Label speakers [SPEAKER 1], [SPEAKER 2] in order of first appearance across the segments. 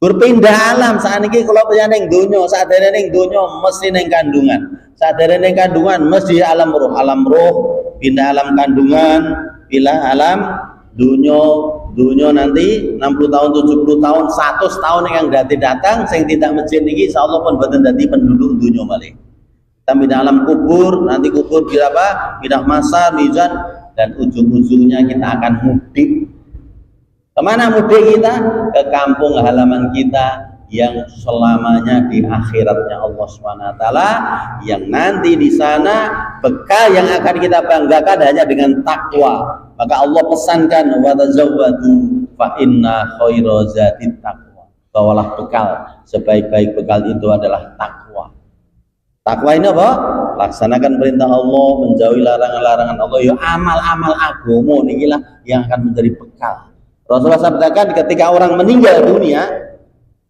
[SPEAKER 1] Berpindah alam saat ini kalau pengen ning donya, sadare ning donya mesti ning kandungan. Sadare ning kandungan mesti alam roh, pindah alam kandungan, pindah alam donya nanti 60 tahun, 70 tahun, 100 tahun yang datang sing tidak masjid niki insyaallah pun boten dadi penduduk donya malih. Kita pindah alam kubur, nanti kubur berapa? Pindah masa, mizan, dan ujung-ujungnya kita akan mudik. Kemana mudik kita? Ke kampung halaman kita yang selamanya di akhiratnya Allah SWT, yang nanti di sana bekal yang akan kita banggakan hanya dengan takwa. Maka Allah pesankan wa tazawwadu fa inna khairu zatit taqwa. Bawalah bekal, sebaik-baik bekal itu adalah takwa. Takwa ini apa? Laksanakan perintah Allah, menjauhi larangan-larangan Allah. Ya amal-amal agama inilah yang akan menjadi bekal. Rasulullah sabdakan ketika orang meninggal dunia,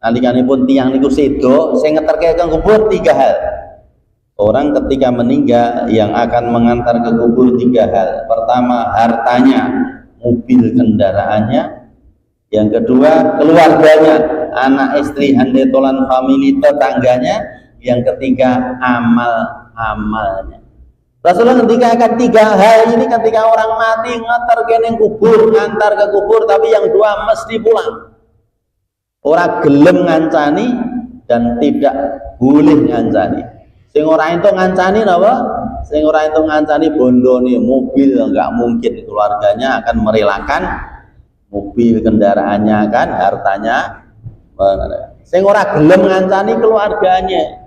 [SPEAKER 1] nalikanipun tiang niku sedo, saya ngeterke ke kubur 3 hal. Orang ketika meninggal yang akan mengantar ke kubur 3 hal. Pertama, hartanya, mobil kendaraannya. Yang kedua, keluarganya, anak istri, handetolan famili tetangganya. Yang ketiga, amal-amalnya. Rasulullah ketika akan 3 hal ini ketika orang mati ngantar ke kubur, tapi yang 2 mesti pulang. Orang gelem ngancani dan tidak boleh ngancani. Sing ora entuk ngancani napa? Sing ora entuk ngancani bondone mobil enggak mungkin, keluarganya akan merelakan mobil kendaraannya kan, hartanya. Sing ora gelem ngancani keluarganya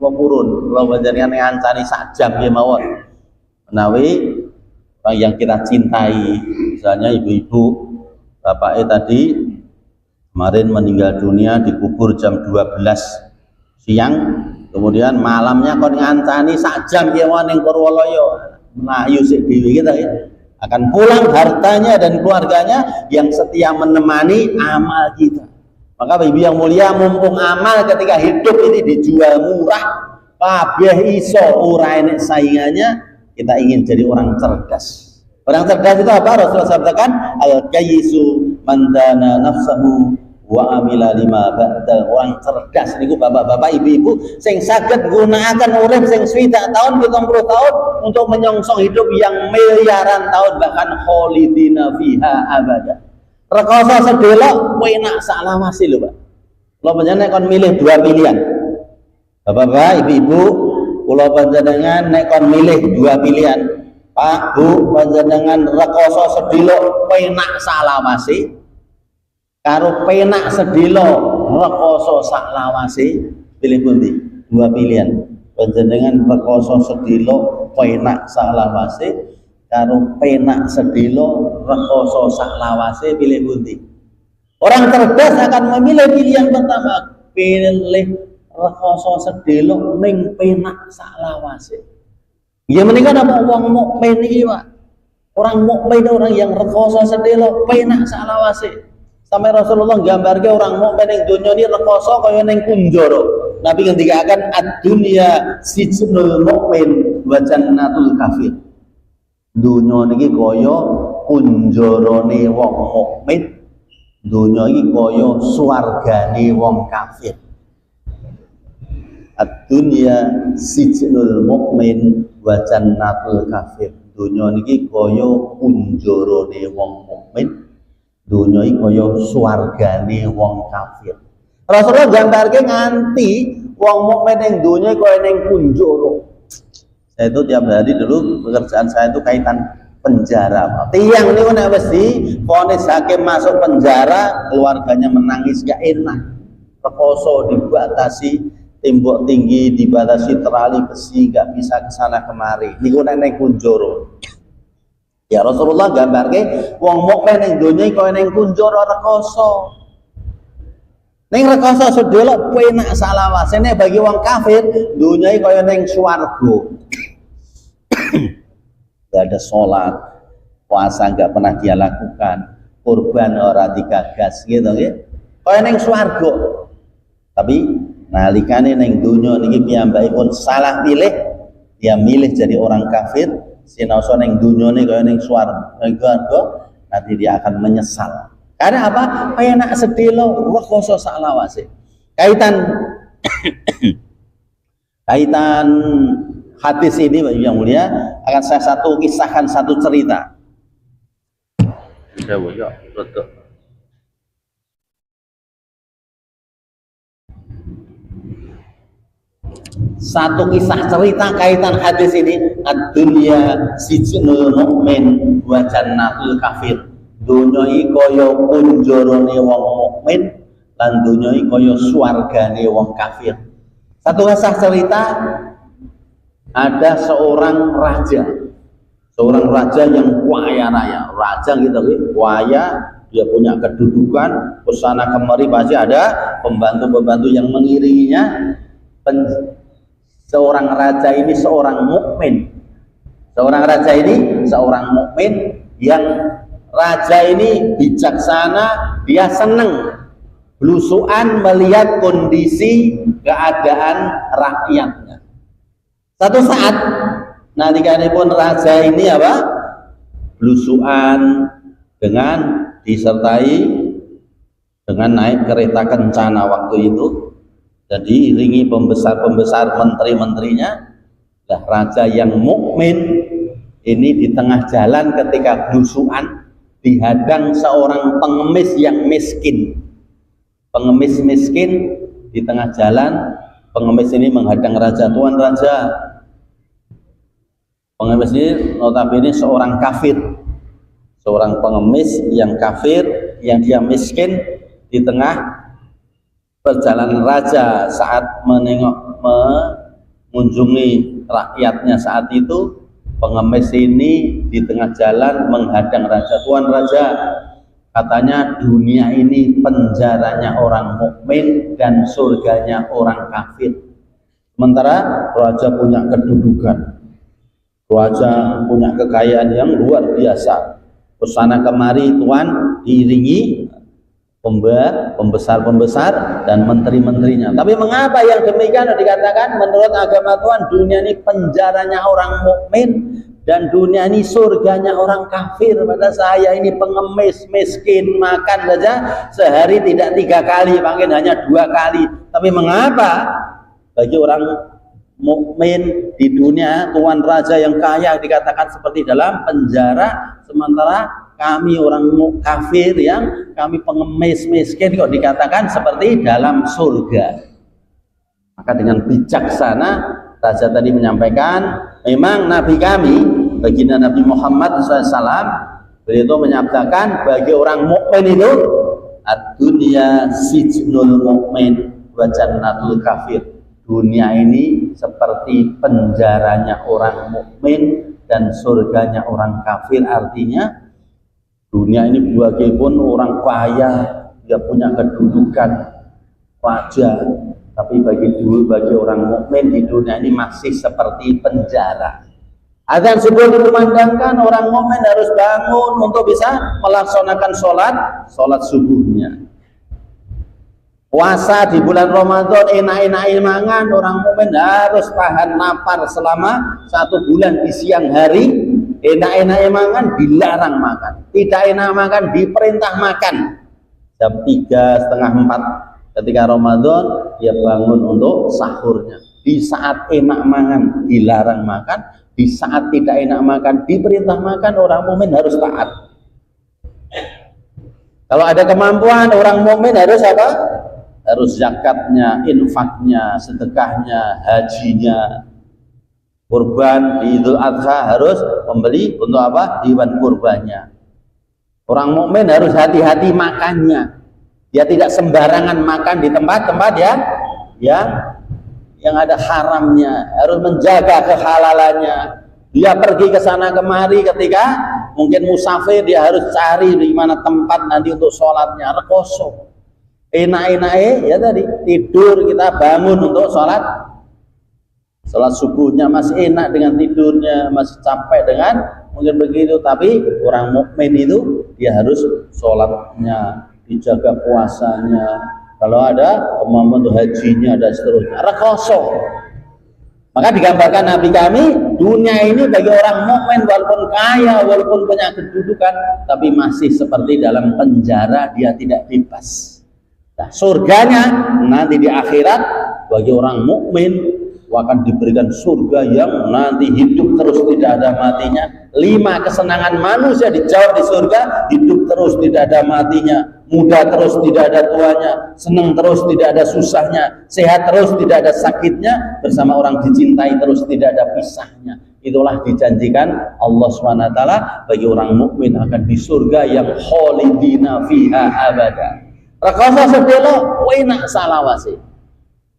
[SPEAKER 1] apa purun, kalau panjenengan ngancani sak jam nggih mawon. Menawi orang yang kita cintai, misalnya ibu-ibu, bapaknya tadi kemarin meninggal dunia dikubur jam 12 siang, kemudian malamnya kon ngancani sak jam ya ning Purwolaya mlayu sik dhewe kita ya. Akan pulang hartanya dan keluarganya yang setia menemani amal kita. Maka ibu yang mulia, mumpung amal ketika hidup ini dijual murah, kabeh iso ora enek saingannya, kita ingin jadi orang cerdas. Orang cerdas itu apa? Rasulullah sabdakan, al-kayyisu man dana nafsahu wa amila lima ba'dal. Orang cerdas niku bapak-bapak, ibu-ibu sing saged gunakan urip sing 20 tahun, 70 tahun untuk menyongsong hidup yang miliaran tahun, bahkan kholidina fiha abada. Rekoso sedelok kowe nak salawase lho, Pak. Kula panjenengan kon milih 2 pilihan. Bapak-bapak, ibu-ibu, kula panjenengan nek kon milih 2 pilihan. Pak, Bu, panjenengan rekoso sedelok penak salawase karo penak sedelok rekoso saklawase, pilih pundi? 2 pilihan. Panjenengan rekoso sedelok penak saklawase karo penak sedilo rekoso saklawase, pilih pundi? Orang cerdas akan memilih pilihan pertama, pilih rekoso sedilo ning penak saklawase. Ya menika apa wong mukmin iki, Pak? Orang mukmin orang yang rekoso sedilo penak saklawase. Sampai Rasulullah gambarke orang mukmin ning donya ini rekoso kaya ning kunjara. Nabi ngendikaken ad-dunya sijnul mukmin wa jannatul kafir. Dunia niki kaya kunjarane wong mukmin, dunia iki kaya swargane wong kafir. Ad-dunya sijnul mukmin wa jannatul kafir. Dunia niki kaya kunjarane wong mukmin, dunia iki kaya swargane wong kafir. Rasulullah gambarke nganti wong mukmin ning dunia kaya ning kunjara. Saya itu tiap hari dulu pekerjaan saya itu kaitan penjara. Tiang ini nek mesti vonis hakim masuk penjara, keluarganya menangis gak enak. Rekoso dibatasi, tembok tinggi dibatasi terali besi, gak bisa kesana kemari. Niku nek kunjoro. Ya Rasulullah gambarke wong mukmin ning donya kaya ning kunjara rekoso. Ning rekoso sedelok penak salawase, nek bagi wong kafir donya kaya ning swarga. Gak ada sholat, puasa gak pernah dia lakukan, kurban ora digagas gitu ya. Kaya ning swarga. Tapi nalikane ning donya niki piyambakipun salah pilih, dia milih jadi orang kafir, sinaosa ning donyane kaya ning swarga, nanti dia akan menyesal. Karena apa? Penak sedelo rekoso saklawase. Kaitan hadis ini yang mulia akan saya kisahkan satu cerita. Satu kisah cerita kaitan hadis ini, ad-dunya sijnul mukmin wa jannatul kafir. Dunya iki kaya kunjarane wong mukmin lan dunya iki kaya swargane wong kafir. Satu kisah cerita, ada seorang raja yang kaya raya, raja gitu, kaya, dia punya kedudukan, kesana kemari pasti ada pembantu-pembantu yang mengiringinya. Seorang raja ini seorang mukmin. Seorang mukmin yang raja ini bijaksana, dia seneng blusukan melihat kondisi keadaan rakyatnya. Satu saat nalikanipun raja ini blusukan dengan disertai dengan naik kereta kencana waktu itu. Jadi iringi pembesar-pembesar menteri-menterinya. Lah raja yang mukmin ini di tengah jalan ketika blusukan dihadang seorang pengemis yang miskin. Pengemis miskin di tengah jalan, pengemis ini menghadang raja. Tuan raja, pengemis ini notabene seorang kafir, seorang pengemis yang kafir, yang dia miskin. Di tengah perjalanan raja saat mengunjungi rakyatnya saat itu, pengemis ini di tengah jalan menghadang raja. Tuan raja, katanya dunia ini penjaranya orang mukmin dan surganya orang kafir. Sementara raja punya kedudukan, raja punya kekayaan yang luar biasa. Kesana kemari tuan diiringi pembesar-pembesar dan menteri-menterinya. Tapi mengapa yang demikian dikatakan menurut agama Tuhan dunia ini penjaranya orang mukmin dan dunia ini surganya orang kafir? Pada saya ini pengemis miskin, makan saja sehari tidak 3 kali, mungkin hanya 2 kali. Tapi mengapa bagi orang mukmin di dunia tuan raja yang kaya dikatakan seperti dalam penjara, sementara kami orang kafir yang kami pengemis miskin kok dikatakan seperti dalam surga? Maka dengan bijaksana raja tadi menyampaikan, memang Nabi kami, baginda Nabi Muhammad SAW, beliau menyatakan bagi orang mukmin itu ad-dunya sijnul mukmin wa jannatul kafir. Dunia ini seperti penjaranya orang mukmin dan surganya orang kafir. Artinya dunia ini bagaikan orang kaya, dia punya kedudukan raja, tapi bagi orang mukmin di dunia ini masih seperti penjara. Azan subuh dikumandangkan, orang mukmin harus bangun untuk bisa melaksanakan sholat subuhnya. Puasa di bulan Ramadan enak-enak mangan, orang mukmin harus tahan lapar selama 1 bulan di siang hari. Enak-enak makan dilarang makan, tidak enak makan diperintah makan. Jam 3, setengah 4 ketika Ramadan dia bangun untuk sahurnya. Di saat enak makan dilarang makan, di saat tidak enak makan diperintah makan. Orang mukmin harus taat. Kalau ada kemampuan orang mukmin harus apa? Harus zakatnya, infaknya, sedekahnya, hajinya. Kurban di Idul Adha harus membeli untuk apa? Hewan kurbannya. Orang mukmin harus hati-hati makannya. Dia tidak sembarangan makan di tempat-tempat yang ada haramnya. Harus menjaga kehalalannya. Dia pergi ke sana kemari ketika mungkin musafir, dia harus cari di mana tempat nanti untuk sholatnya. Rekoso. Enak-enak ya tadi tidur, kita bangun untuk sholat subuhnya masih enak dengan tidurnya, masih capek dengan mungkin begitu. Tapi orang mukmin itu dia harus sholatnya, dijaga puasanya, kalau ada kemampuan untuk hajinya dan seterusnya. Rekoso. Maka digambarkan Nabi kami dunia ini bagi orang mukmin walaupun kaya, walaupun punya kedudukan, tapi masih seperti dalam penjara, dia tidak bebas. Nah, surganya nanti di akhirat bagi orang mukmin akan diberikan surga yang nanti hidup terus tidak ada matinya. 5 kesenangan manusia dijawab di surga, hidup terus tidak ada matinya, muda terus tidak ada tuanya, senang terus tidak ada susahnya, sehat terus tidak ada sakitnya, bersama orang dicintai terus tidak ada pisahnya. Itulah dijanjikan Allah SWT bagi orang mukmin akan di surga yang khalidina fiha abada. Rekoso sedelo enak salawase.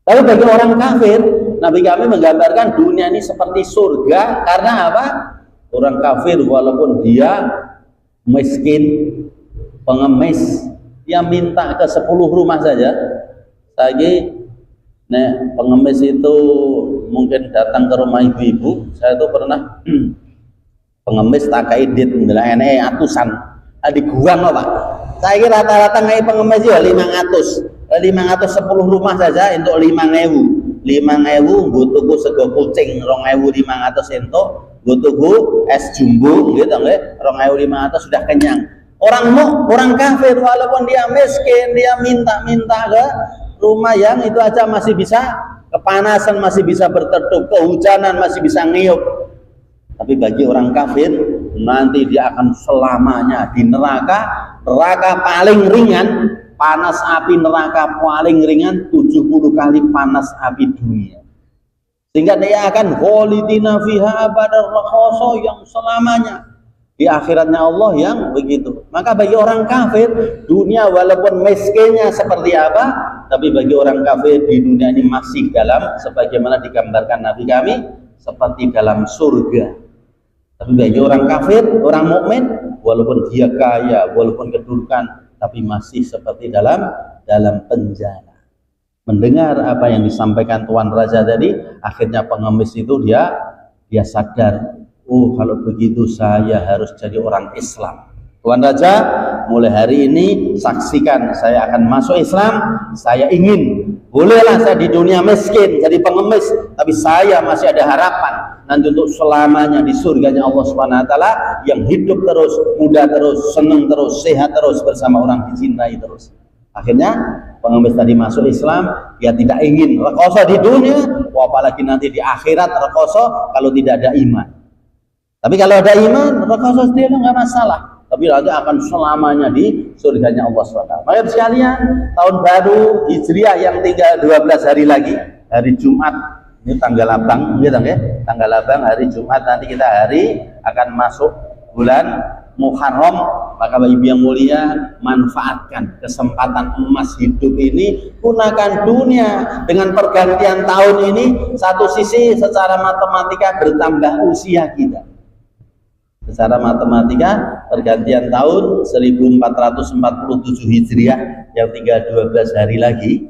[SPEAKER 1] Tapi bagi orang kafir, Nabi kami menggambarkan dunia ini seperti surga. Karena apa? Orang kafir walaupun dia miskin, pengemis, dia minta ke 10 rumah saja. Lagi pengemis itu mungkin datang ke rumah ibu-ibu. Saya itu pernah pengemis tak kaidit ndelane atusan di gua Pak. Saya kira rata-rata ngai pengemis ya 500 10 rumah saja untuk 5.000 butuhku sego kucing 2.500 entuk, butuhku es jumbo gitu nggih 2.500 sudah kenyang. Orang kafir walaupun dia miskin, dia minta ke rumah yang itu aja masih bisa kepanasan, masih bisa berteduh, kehujanan masih bisa ngiyup. Tapi bagi orang kafir nanti dia akan selamanya di neraka paling ringan, panas api neraka paling ringan 70 kali panas api dunia. Sehingga dia akan khalidina fiha abadar rakhoso yang selamanya. Di akhiratnya Allah yang begitu. Maka bagi orang kafir, dunia walaupun miskinnya seperti apa, tapi bagi orang kafir di dunia ini masih dalam sebagaimana digambarkan Nabi kami seperti dalam surga. Tapi bagi orang kafir, orang mukmin, walaupun dia kaya, walaupun kedudukan, tapi masih seperti dalam penjara. Mendengar apa yang disampaikan Tuan Raja tadi, akhirnya pengemis itu dia sadar, oh kalau begitu saya harus jadi orang Islam. Tuan Raja, mulai hari ini saksikan saya akan masuk Islam. Saya ingin, bolehlah saya di dunia miskin jadi pengemis, tapi saya masih ada harapan nanti untuk selamanya di surganya Allah SWT yang hidup terus, muda terus, senang terus, sehat terus, bersama orang dicintai terus. Akhirnya pengemis tadi masuk Islam, dia tidak ingin rekoso di dunia, apalagi nanti di akhirat rekoso kalau tidak ada iman. Tapi kalau ada iman, rekoso dia nggak masalah. Tapi nanti akan selamanya di surganya Allah SWT. Maka sekalian, tahun baru Hijriah yang tinggal 12 hari lagi, hari Jumat, ini tanggal abang, gitu ya, tanggal abang hari Jumat nanti kita akan masuk bulan Muharram. Maka Bapak Ibu yang mulia, manfaatkan kesempatan emas hidup ini, gunakan dunia dengan pergantian tahun ini. Satu sisi secara matematika bertambah usia kita. Secara matematika pergantian tahun 1447 Hijriah yang tinggal 12 hari lagi,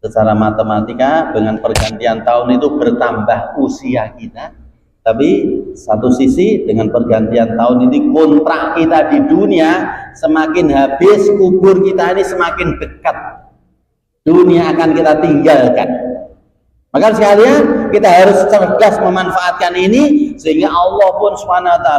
[SPEAKER 1] secara matematika dengan pergantian tahun itu bertambah usia kita. Tapi satu sisi dengan pergantian tahun ini kontrak kita di dunia semakin habis, kubur kita ini semakin dekat, dunia akan kita tinggalkan. Maka sekalian kita harus cerdas memanfaatkan ini, sehingga Allah pun SWT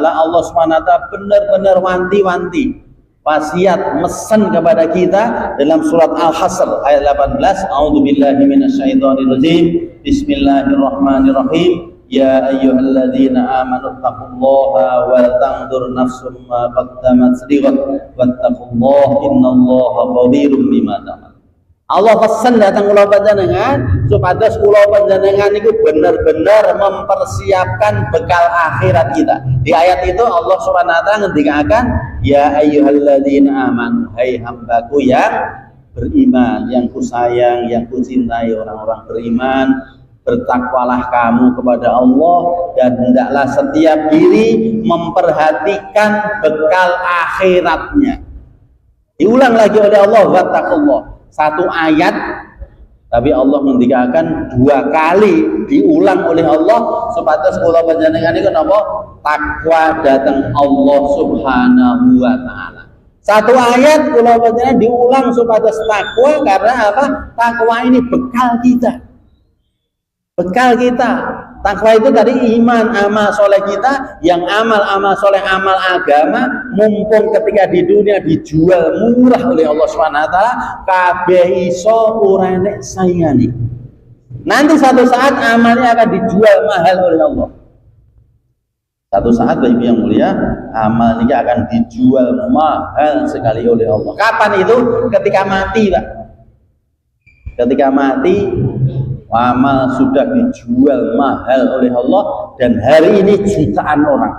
[SPEAKER 1] benar-benar wanti-wanti, wasiat, mesen kepada kita dalam surat Al-Hasr ayat 18. A'udzubillahi minasyaitonirrajim. Bismillahirrahmanirrahim. Ya ayyuhalladzina amanu taqullaha wal tanzur nafsum ma qaddamat lighad wattaqullaha innallaha khabirum bima ta'malun. Allah pesan datang kula panjenengan supados kula panjenengan itu benar-benar mempersiapkan bekal akhirat kita. Di ayat itu Allah Subhanahu wa taala ngendikaken, ya ayyuhalladzina amanu, hai hambaku yang beriman, yang kusayang, yang kucintai orang-orang beriman, bertakwalah kamu kepada Allah dan hendaklah setiap diri memperhatikan bekal akhiratnya. Diulang lagi oleh Allah, wattaqullah. Satu ayat, tapi Allah mendikahkan 2 kali diulang oleh Allah supados kula panjenengan niku napa takwa datang Allah Subhanahu wa taala. Satu ayat kula panjenengan diulang supados takwa, karena apa? Takwa ini bekal kita. Bekal kita. Takwa itu tadi iman, amal soleh kita, yang amal soleh, amal agama, mumpung ketika di dunia dijual murah oleh Allah SWT, kabeh iso ora enek saingane. Nanti satu saat amalnya akan dijual mahal oleh Allah. Satu saat Bapak yang mulia, amal ini akan dijual mahal sekali oleh Allah. Kapan itu? Ketika mati, Pak. Ketika mati, amal sudah dijual mahal oleh Allah, dan hari ini jutaan orang.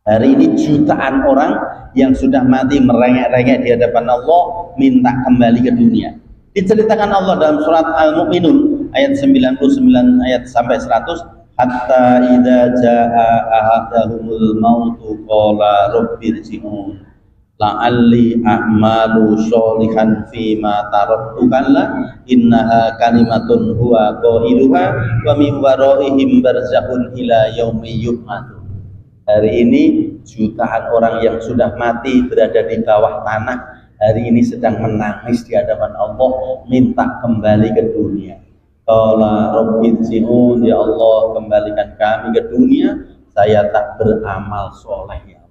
[SPEAKER 1] Hari ini jutaan orang yang sudah mati merengek-rengek di hadapan Allah minta kembali ke dunia. Diceritakan Allah dalam surat Al-Mu'minun ayat 99 ayat sampai 100, hatta idza jaa ahadahumul mautu qala rabbirji'un la'alli a'malu sholihan fima taraktu kalla innaha kalimatun huwa qailuha wa min waraihim barzakhun ila yaumi yub'atsun. Hari ini jutaan orang yang sudah mati berada di bawah tanah hari ini sedang menangis di hadapan Allah minta kembali ke dunia. Qala rabbirji'un, ya Allah kembalikan kami ke dunia, saya tak beramal soleh ya.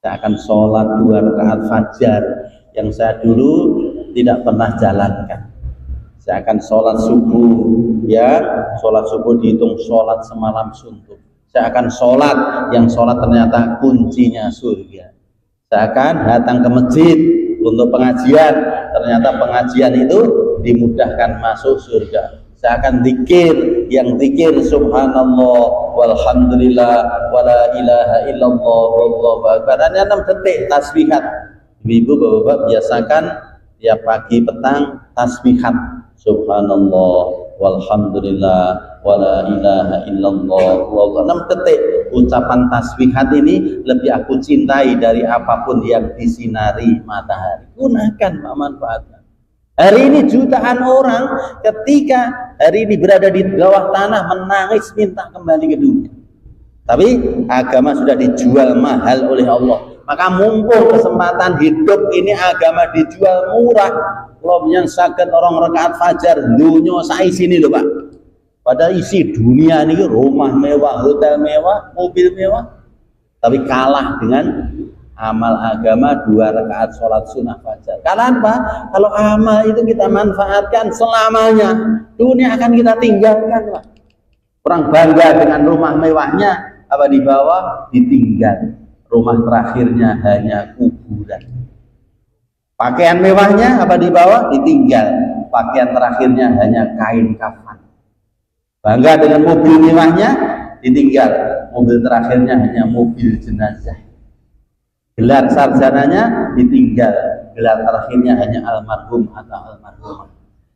[SPEAKER 1] Saya akan sholat 2 rakaat fajar yang saya dulu tidak pernah jalankan. Saya akan sholat subuh, ya, sholat subuh dihitung sholat semalam suntuk. Saya akan sholat yang sholat ternyata kuncinya surga. Saya akan datang ke masjid untuk pengajian, ternyata pengajian itu dimudahkan masuk surga. Saya akan zikir, yang zikir subhanallah walhamdulillah wala ilaha illallah wallahu akbar. Hanya 6 detik tasbihat. Ibu bapak biasakan tiap pagi petang tasbihat subhanallah walhamdulillah wala ilaha illallah wallahu. 6 detik ucapan tasbihat ini lebih aku cintai dari apapun yang disinari matahari. Gunakan manfaatnya. Hari ini jutaan orang ketika hari ini berada di bawah tanah menangis minta kembali ke dunia. Tapi agama sudah dijual mahal oleh Allah. Maka mumpung kesempatan hidup ini agama dijual murah. Kalau yang sakit orang rakaat fajar dunia saya sini loh Pak. Padahal isi dunia ini rumah mewah, hotel mewah, mobil mewah. Tapi kalah dengan amal agama 2 rakaat sholat sunnah fajar. Kenapa? Kalau amal itu kita manfaatkan selamanya, dunia akan kita tinggalkan Pak. Orang bangga dengan rumah mewahnya, apa di bawah ditinggal. Rumah terakhirnya hanya kuburan. Pakaian mewahnya apa di bawah ditinggal. Pakaian terakhirnya hanya kain kafan. Bangga dengan mobil mewahnya ditinggal. Mobil terakhirnya hanya mobil jenazah. Gelar sarjananya ditinggal, gelar terakhirnya hanya almarhum atau almarhumah.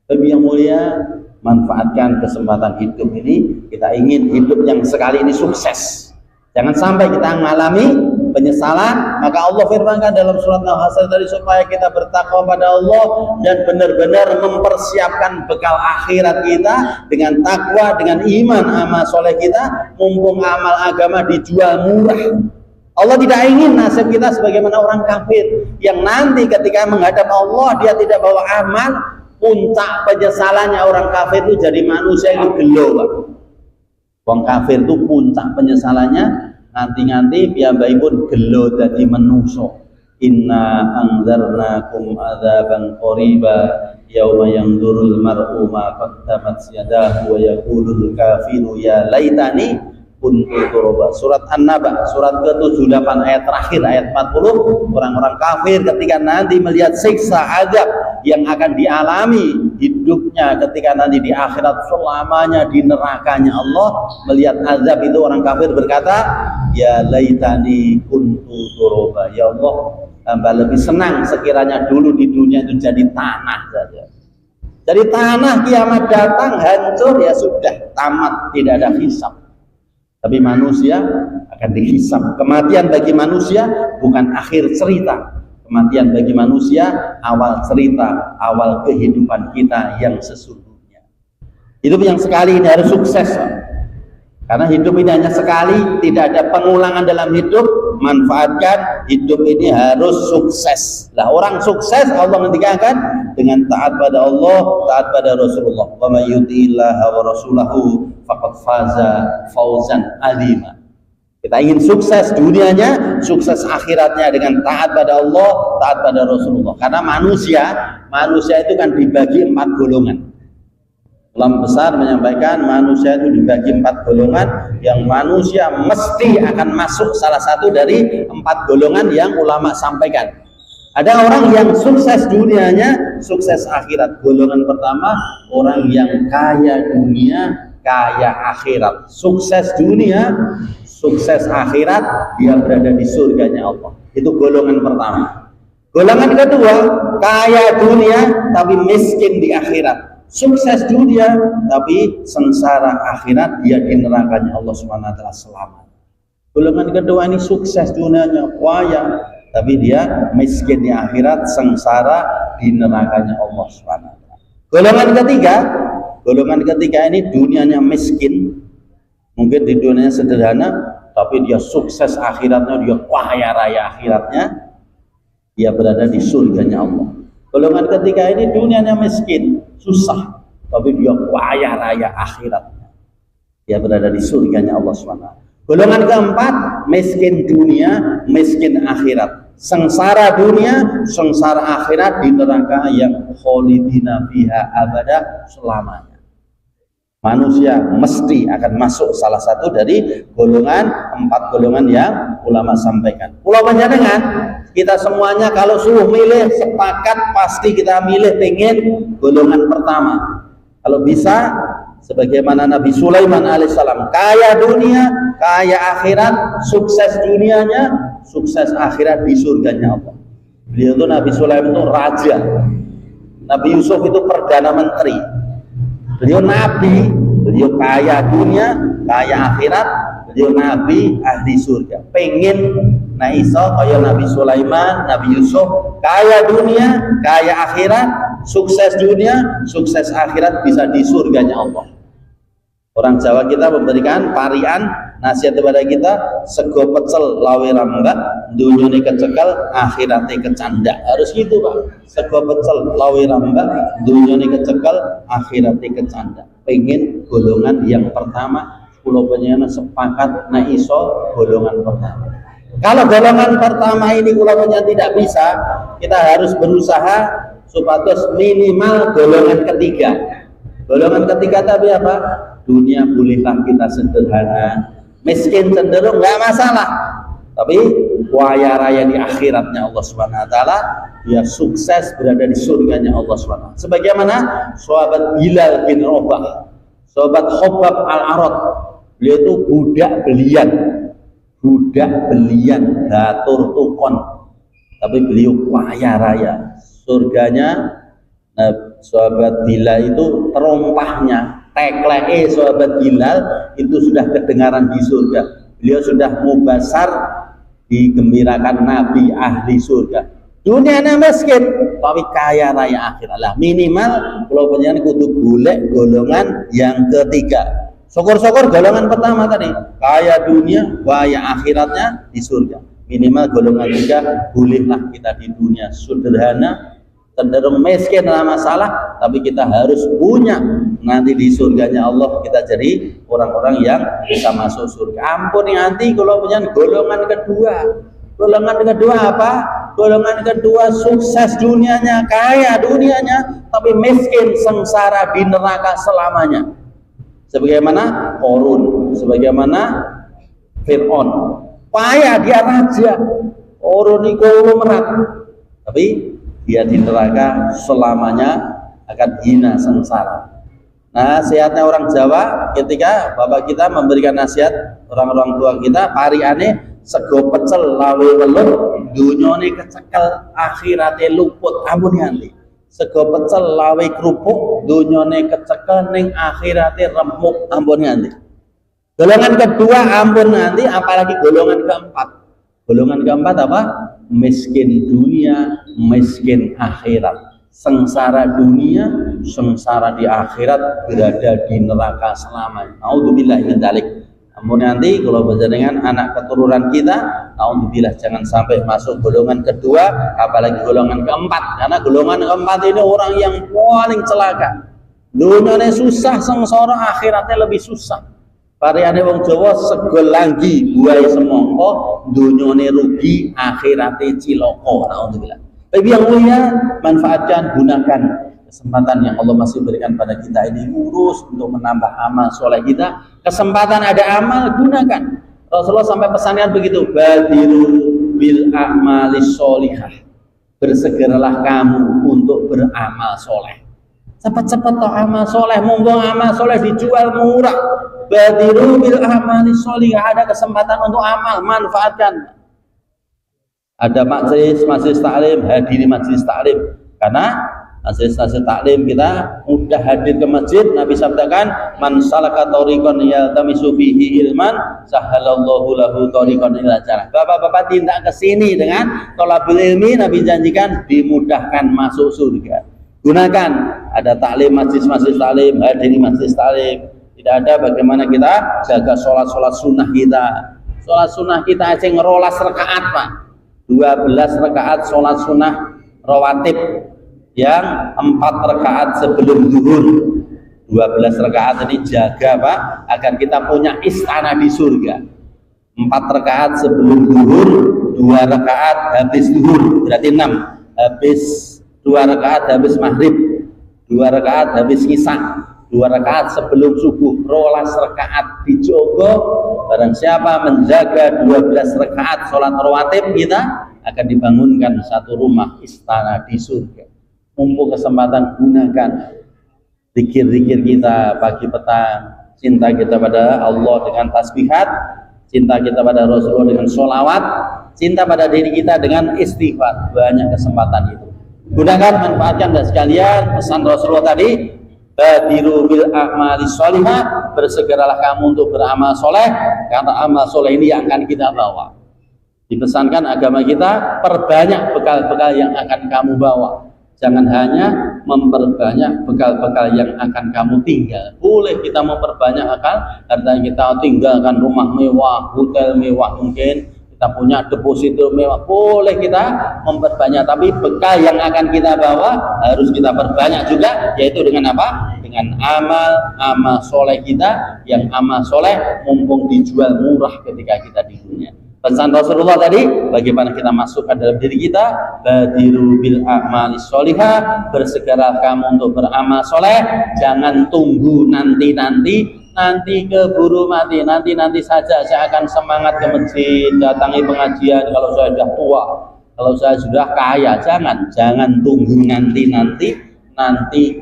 [SPEAKER 1] Tapi yang mulia, manfaatkan kesempatan hidup ini. Kita ingin hidup yang sekali ini sukses. Jangan sampai kita mengalami penyesalan. Maka Allah firmankan dalam surat Al-Hasan tadi supaya kita bertakwa pada Allah dan benar-benar mempersiapkan bekal akhirat kita dengan takwa, dengan iman, amal soleh kita. Mumpung amal agama dijual murah. Allah tidak ingin nasib kita sebagaimana orang kafir yang nanti ketika menghadap Allah dia tidak bawa amal. Puncak penyesalannya orang kafir itu jadi manusia itu gelo Pak. Orang kafir itu puncak penyesalannya nanti piyambakipun gelo dadi manusa. Inna anzarnakum adzaban qariba yauma yanzurul mar'u ma qaddamat yadahu wa yaqulul kafiru ya laitani kuntu turaba. Surat An-Naba, surat ke-78 ayat terakhir, ayat 40. Orang-orang kafir ketika nanti melihat siksa azab yang akan dialami hidupnya ketika nanti di akhirat selamanya di nerakanya Allah, melihat azab itu orang kafir berkata, ya laitani kuntu turaba. Ya Allah, tambah lebih senang sekiranya dulu di dunia itu jadi tanah saja. Jadi tanah, kiamat datang hancur ya sudah tamat, tidak ada hisab. Tapi manusia akan dihisab. Kematian bagi manusia bukan akhir cerita. Kematian bagi manusia awal cerita, awal kehidupan kita yang sesungguhnya. Hidup yang sekali ini harus sukses. Karena hidup ini hanya sekali, tidak ada pengulangan dalam hidup. Manfaatkan hidup ini harus sukses. Lah orang sukses Allah ngendikakan dengan taat pada Allah, taat pada Rasulullah. Wa may yuti'illaha wa rasulahu faqad faza fauzan azima. Kita ingin sukses dunianya, sukses akhiratnya dengan taat pada Allah, taat pada Rasulullah. Karena manusia itu kan dibagi 4 golongan. Ulama besar menyampaikan manusia itu dibagi 4 golongan, yang manusia mesti akan masuk salah satu dari 4 golongan yang ulama sampaikan. Ada orang yang sukses dunianya, sukses akhirat. Golongan pertama, orang yang kaya dunia, kaya akhirat. Sukses dunia, sukses akhirat, dia berada di surganya Allah. Itu golongan pertama. Golongan kedua, kaya dunia tapi miskin di akhirat. Sukses dunia tapi sengsara akhirat, dia di nerakanya Allah Subhanahu wa taala selamat. Golongan kedua ini sukses dunianya kaya tapi dia miskin di akhirat, sengsara di nerakanya Allah Subhanahu wa taala. Golongan ketiga ini dunianya miskin, mungkin di dunianya sederhana tapi dia sukses akhiratnya, dia kaya raya akhiratnya, dia berada di surganya Allah. Golongan ketiga ini dunianya miskin, susah, tapi dia kaya raya akhiratnya, dia berada di surganya Allah SWT. Golongan keempat, miskin dunia, miskin akhirat, sengsara dunia, sengsara akhirat, di neraka yang kholidina fiha abada, selamanya. Manusia mesti akan masuk salah satu dari golongan 4 golongan yang ulama sampaikan. Pulau Panjenengan, kita semuanya kalau suruh milih, sepakat pasti kita milih pengen golongan pertama. Kalau bisa, sebagaimana Nabi Sulaiman alaihissalam, kaya dunia, kaya akhirat, sukses dunianya, sukses akhirat di surganya Allah. Beliau itu, Nabi Sulaiman itu raja, Nabi Yusuf itu perdana menteri. Beliau nabi, beliau kaya dunia, kaya akhirat, beliau nabi ahli surga. Pengen na iso kaya Nabi Sulaiman, Nabi Yusuf, kaya dunia, kaya akhirat, sukses dunia, sukses akhirat, bisa di surganya Allah. Orang Jawa kita memberikan parian nasihat kepada kita, sego pecel lawe rambak, dunyane kecekel, akhirate kecanda. Harus gitu, Pak. Sego pecel lawe rambak, dunyane kecekel, akhirate kecanda. Pengen golongan yang pertama, kula panjenengan sepakat na iso golongan pertama. Kalau golongan pertama ini kula panjenengan tidak bisa, kita harus berusaha supados minimal golongan ketiga. Golongan ketiga tapi apa? Dunia bolehlah kita sederhana, miskin cenderung nggak masalah, tapi kaya raya di akhiratnya Allah Subhanahu wa taala, dia sukses berada di surganya Allah Subhanahu wa taala. Sebagaimana sahabat Bilal bin Rabah, sahabat Khabbab al-Arad, beliau itu budak belian, datur tukon, tapi beliau kaya raya. Surganya sahabat Bilal itu terompahnya, tekleke sahabat Bilal itu sudah kedengaran di surga. Beliau sudah mubasar, digembirakan Nabi ahli surga. Dunianya miskin tapi kaya raya akhirat. Lah minimal kalau panjenengan kudu golek golongan yang ketiga. Syukur-syukur golongan pertama tadi, kaya dunia, kaya akhiratnya di surga. Minimal golongan 3, bolehlah kita di dunia sederhana, cenderung miskin tidak masalah, tapi kita harus punya nanti di surganya Allah, kita jadi orang-orang yang bisa masuk surga. Ampun nanti kalau punya golongan kedua. Golongan kedua apa? Golongan kedua sukses dunianya, kaya dunianya, tapi miskin, sengsara di neraka selamanya. Sebagaimana Qarun, sebagaimana Fir'aun. Kaya, dia raja. Qarun itu merat, tapi dia di neraka selamanya akan hina sengsara. Nasihatnya orang Jawa ketika bapak kita memberikan nasihat orang-orang tua kita, pariane sego pecel lawe welut, dunyane kecekel, akhirate luput. Ampun nganti. Sego pecel lawe kerupuk, dunyane kecekel, ning akhirate remuk. Ampun nganti. Golongan kedua ampun nanti, apalagi golongan keempat. Golongan keempat apa? Miskin dunia, miskin akhirat. Sengsara dunia, sengsara di akhirat, berada di neraka selamanya. Nauzubillahi min dzalik. Namun nanti kalau dengan anak keturunan kita, alhamdulillah jangan sampai masuk golongan kedua, apalagi golongan keempat. Karena golongan keempat ini orang yang paling celaka. Dunia susah, sengsara, akhiratnya lebih susah. Variane wong Jawa segel langgi, buai semongko, dunia rugi, akhiratnya ciloko. Alhamdulillah. Tapi yang mulia, manfaatkan, gunakan kesempatan yang Allah masih berikan pada kita ini, urus untuk menambah amal soleh kita. Kesempatan ada amal, gunakan. Rasulullah sampai pesankan begitu, badiru bil a'malis sholihah, bersegeralah kamu untuk beramal soleh. Cepat-cepat toh amal soleh, mumpung amal soleh dijual murah. Badiru bil a'malis sholihah, ada kesempatan untuk amal, manfaatkan. Ada majelis taklim, hadiri majelis taklim. Karena majelis taklim kita mudah hadir ke masjid. Nabi sabdakan, man salaka tariqan yaltamisu fihi ilman, sahalallahu lahu tariqan ila jannah. Bapak-bapak tindak ke sini dengan thalabul ilmi, Nabi janjikan dimudahkan masuk surga. Gunakan, ada taklim, majelis taklim, hadiri majelis taklim. Tidak ada bagaimana kita jaga sholat sunnah kita. Sholat sunnah kita aja ngerolas rakaat, Pak. 12 rakaat sholat sunnah rawatib yang 4 rakaat sebelum zuhur. 12 rakaat ini jaga, Pak, agar kita punya istana di surga. 4 rakaat sebelum zuhur, 2 rakaat habis zuhur, berarti 6. Habis 2 rakaat habis maghrib, 2 rakaat habis isya, 2 rakaat sebelum subuh, rolas rakaat dijogo. Barang siapa menjaga 12 rakaat sholat rawatib, kita akan dibangunkan satu rumah istana di surga. Mumpung kesempatan, gunakan zikir-zikir kita pagi petang, cinta kita pada Allah dengan tasbihat, cinta kita pada Rasulullah dengan sholawat, cinta pada diri kita dengan istighfar. Banyak kesempatan itu, gunakan, manfaatkan. Dan sekalian pesan Rasulullah tadi, badiru bil a'malis sholihah, bersegeralah kamu untuk beramal soleh, karena amal soleh ini yang akan kita bawa. Dipesankan agama kita, perbanyak bekal-bekal yang akan kamu bawa. Jangan hanya memperbanyak bekal-bekal yang akan kamu tinggal. Boleh kita memperbanyak harta yang kita tinggalkan, rumah mewah, hotel mewah, mungkin kita punya deposito mewah, boleh kita memperbanyak. Tapi bekal yang akan kita bawa harus kita perbanyak juga, yaitu dengan apa? Dengan amal soleh kita, yang amal soleh mumpung dijual murah ketika kita di dunia. Pesan Rasulullah tadi, bagaimana kita masukkan dalam diri kita, badiru bil a'malis sholihah, bersegera kamu untuk beramal soleh. Jangan tunggu nanti keburu mati, nanti saja saya akan semangat ke masjid, datangi pengajian kalau saya sudah tua, kalau saya sudah kaya. Jangan tunggu nanti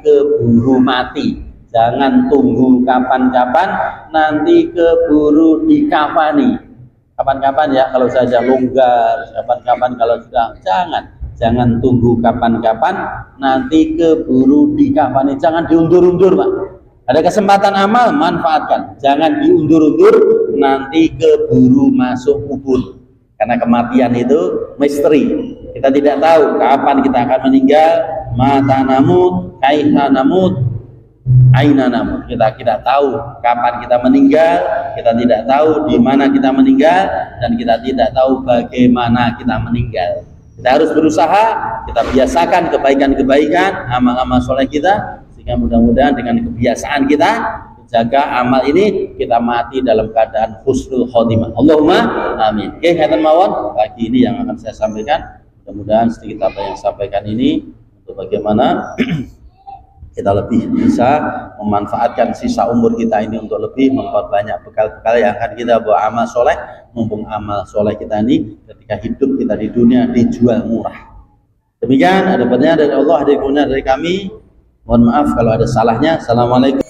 [SPEAKER 1] keburu mati. Jangan tunggu kapan-kapan nanti keburu dikafani. Kapan-kapan ya kalau saja longgar, kapan-kapan kalau sudah, jangan tunggu kapan-kapan nanti keburu dikafani. Jangan diundur-undur, Pak. Ada kesempatan amal, manfaatkan. Jangan diundur-undur nanti keburu masuk kubur. Karena kematian itu misteri. Kita tidak tahu kapan kita akan meninggal, mata namut, kaifa namut, aina namut. Kita tidak tahu kapan kita meninggal, kita tidak tahu di mana kita meninggal, dan kita tidak tahu bagaimana kita meninggal. Kita harus berusaha, kita biasakan kebaikan-kebaikan, amal-amal soleh kita, sehingga mudah-mudahan dengan kebiasaan kita jaga amal ini, kita mati dalam keadaan husnul khotimah. Allahumma amin. Oke, ngeten mawon pagi ini yang akan saya sampaikan. Mudah-mudahan sedikit apa yang saya sampaikan ini untuk bagaimana kita lebih bisa memanfaatkan sisa umur kita ini untuk lebih memperbanyak bekal-bekal yang akan kita bawa amal soleh, mumpung amal soleh kita ini ketika hidup kita di dunia dijual murah. Demikian, ada pertanyaan dari Allah, ada kebenaran dari kami. Mohon maaf kalau ada salahnya. Assalamualaikum.